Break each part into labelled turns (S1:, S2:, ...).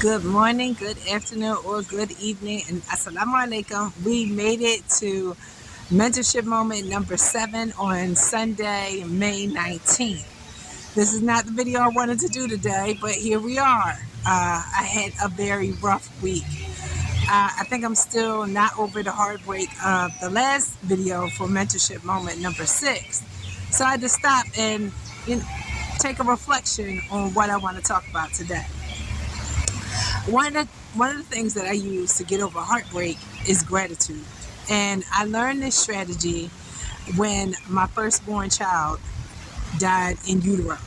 S1: Good morning, good afternoon, or good evening, and assalamu alaikum. We made it to mentorship moment number 7 on Sunday, May 19th. This is not the video I wanted to do today, but here we are. I had a very rough week. I think I'm still not over the heartbreak of the last video for mentorship moment number 6. So I had to stop and you know, take a reflection on what I want to talk about today. One of the things that I use to get over heartbreak is gratitude. And I learned this strategy when my firstborn child died in utero.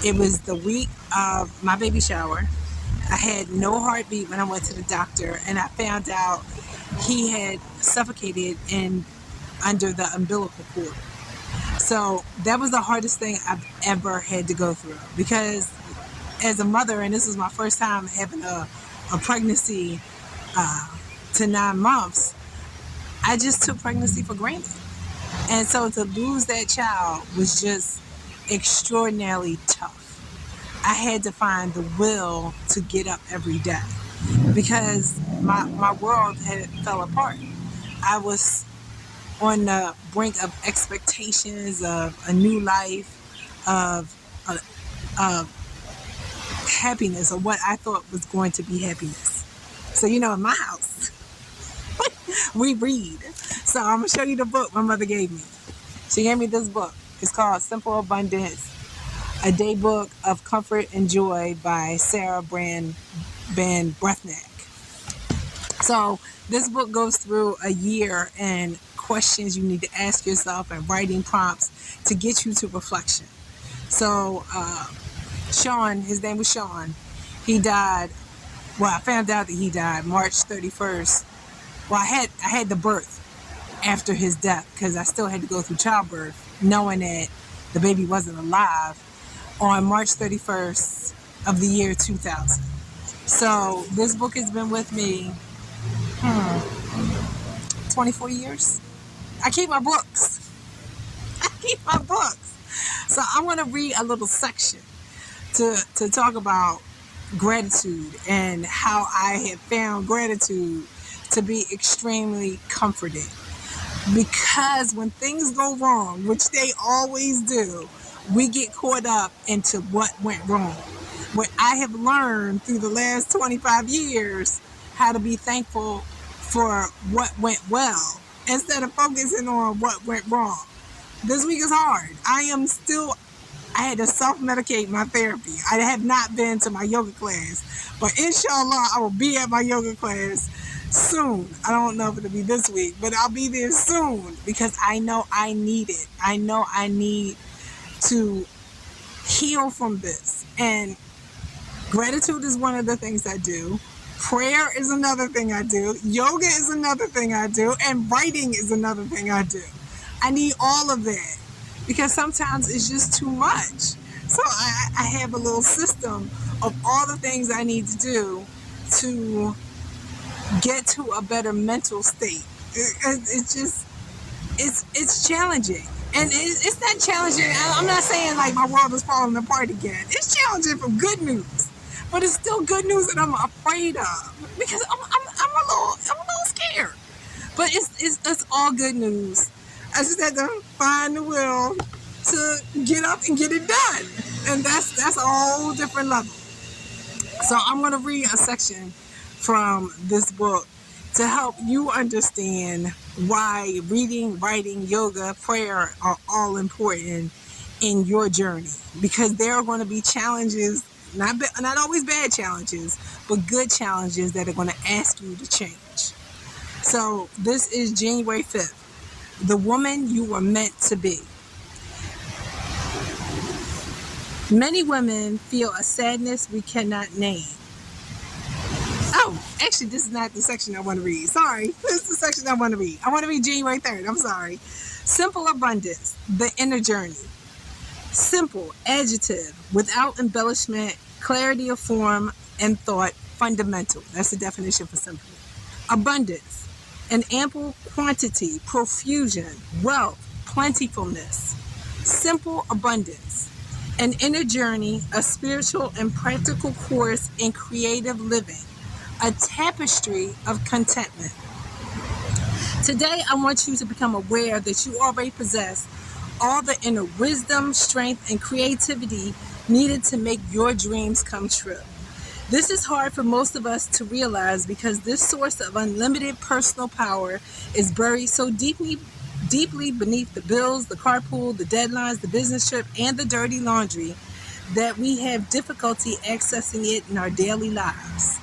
S1: It was the week of my baby shower. I had no heartbeat when I went to the doctor, and I found out he had suffocated in under the umbilical cord. So that was the hardest thing I've ever had to go through, because as a mother, and this was my first time having a pregnancy to 9 months, I just took pregnancy for granted. And so to lose that child was just extraordinarily tough. I had to find the will to get up every day because my world had fell apart. I was on the brink of expectations of a new life, of, of happiness, or what I thought was going to be happiness. So, in my house, we read. So I'm going to show you the book my mother gave me. She gave me this book. It's called Simple Abundance, a day book of comfort and joy by Sarah Van Brethnack. So this book goes through a year and questions you need to ask yourself and writing prompts to get you to reflection. So Sean, his name was Sean, he died. Well, I found out that he died March 31st. Well, I had the birth after his death because I still had to go through childbirth, knowing that the baby wasn't alive, on March 31st of the year 2000. So this book has been with me 24 years. I keep my books. I keep my books. So I want to read a little section to talk about gratitude and how I have found gratitude to be extremely comforting. Because when things go wrong, which they always do, we get caught up into what went wrong. What I have learned through the last 25 years, how to be thankful for what went well instead of focusing on what went wrong. This week is hard. I had to self-medicate my therapy. I have not been to my yoga class, but inshallah, I will be at my yoga class soon. I don't know if it'll be this week, but I'll be there soon because I know I need it. I know I need to heal from this. And gratitude is one of the things I do. Prayer is another thing I do. Yoga is another thing I do. And writing is another thing I do. I need all of that because sometimes it's just too much. So I have a little system of all the things I need to do to get to a better mental state. It's challenging. And it's not challenging. I'm not saying like my world is falling apart again. It's challenging for good news, but it's still good news that I'm afraid of because I'm a little scared. But it's all good news. I just had to find the will to get up and get it done, and that's a whole different level. So I'm going to read a section from this book to help you understand why reading, writing, yoga, prayer are all important in your journey, because there are going to be challenges, not always bad challenges, but good challenges that are going to ask you to change. So this is January 5th. The woman you were meant to be. Many women feel a sadness we cannot name. Oh, actually, this is not the section I want to read. Sorry. This is the section I want to read. I want to read January 3rd. I'm sorry. Simple abundance, the inner journey. Simple, adjective, without embellishment, clarity of form and thought, fundamental. That's the definition for simple. Abundance, an ample quantity, profusion, wealth, plentifulness. Simple abundance. An inner journey, a spiritual and practical course in creative living, a tapestry of contentment. Today, I want you to become aware that you already possess all the inner wisdom, strength, and creativity needed to make your dreams come true. This is hard for most of us to realize because this source of unlimited personal power is buried so deeply beneath the bills, the carpool, the deadlines, the business trip, and the dirty laundry that we have difficulty accessing it in our daily lives.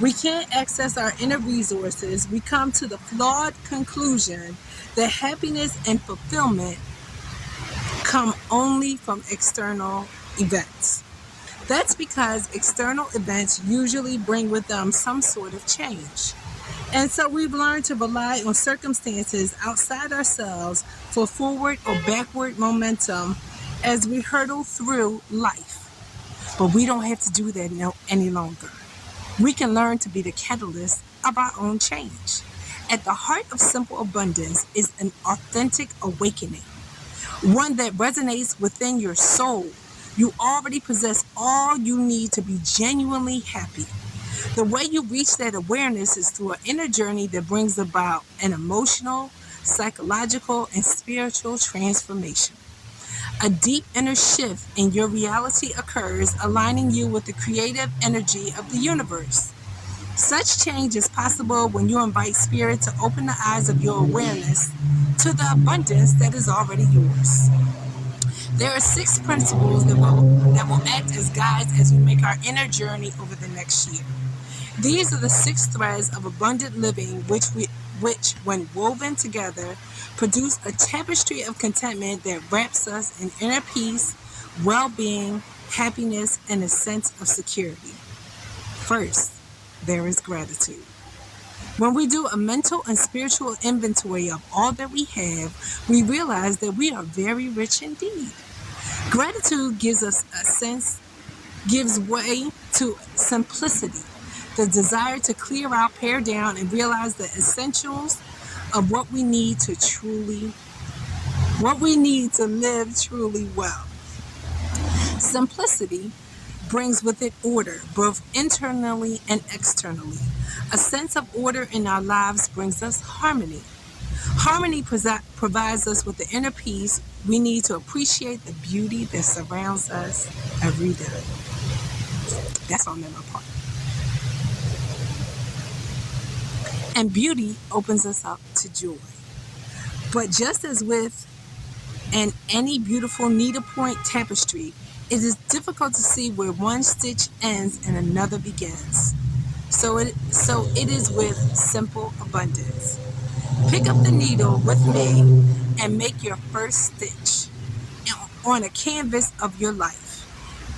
S1: We can't access our inner resources. We come to the flawed conclusion that happiness and fulfillment come only from external events. That's because external events usually bring with them some sort of change. And so we've learned to rely on circumstances outside ourselves for forward or backward momentum as we hurtle through life. But we don't have to do that any longer. We can learn to be the catalyst of our own change. At the heart of simple abundance is an authentic awakening, one that resonates within your soul. You already possess all you need to be genuinely happy. The way you reach that awareness is through an inner journey that brings about an emotional, psychological, and spiritual transformation. A deep inner shift in your reality occurs, aligning you with the creative energy of the universe. Such change is possible when you invite Spirit to open the eyes of your awareness to the abundance that is already yours. There are 6 principles that will act as guides as we make our inner journey over the next year. These are the 6 threads of abundant living which, when woven together, produce a tapestry of contentment that wraps us in inner peace, well-being, happiness, and a sense of security. First, there is gratitude. When we do a mental and spiritual inventory of all that we have, we realize that we are very rich indeed. Gratitude gives way to simplicity, the desire to clear out, pare down, and realize the essentials of what we need to live truly well. Simplicity brings with it order, both internally and externally. A sense of order in our lives brings us harmony. Harmony provides us with the inner peace we need to appreciate the beauty that surrounds us every day. That's on that part. And beauty opens us up to joy. But just as with any beautiful needlepoint tapestry, it is difficult to see where one stitch ends and another begins. So it is with simple abundance. Pick up the needle with me and make your first stitch on a canvas of your life.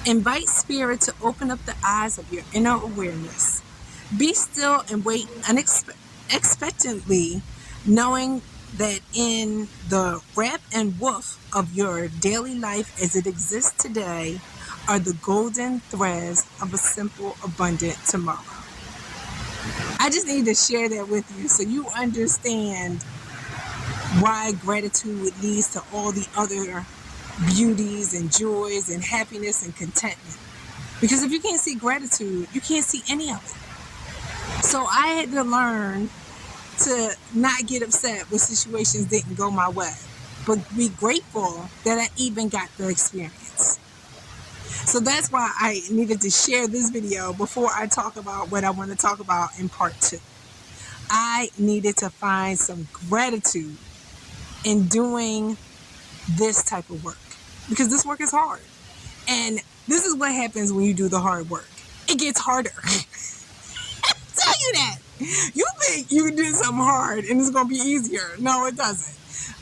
S1: Invite Spirit to open up the eyes of your inner awareness. Be still and wait expectantly, knowing that in the wrap and woof of your daily life as it exists today are the golden threads of a simple, abundant tomorrow. I just need to share that with you so you understand why gratitude leads to all the other beauties and joys and happiness and contentment. Because if you can't see gratitude, you can't see any of it. So I had to learn to not get upset when situations didn't go my way, but be grateful that I even got the experience. So that's why I needed to share this video before I talk about what I want to talk about in part 2. I needed to find some gratitude in doing this type of work because this work is hard. And this is what happens when you do the hard work. It gets harder. I'll tell you that. You think you did something hard and it's going to be easier. No, it doesn't.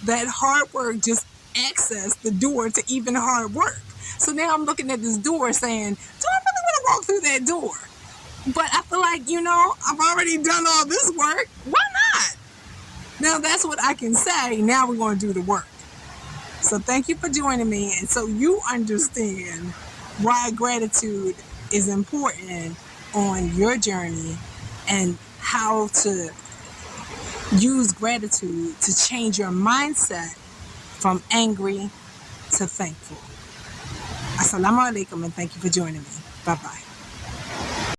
S1: That hard work just accessed the door to even hard work. So now I'm looking at this door saying, do I really want to walk through that door? But I feel like, I've already done all this work. Why not? Now that's what I can say. Now we're going to do the work. So thank you for joining me. And so you understand why gratitude is important on your journey and how to use gratitude to change your mindset from angry to thankful. Assalamu alaikum, and thank you for joining me. Bye bye.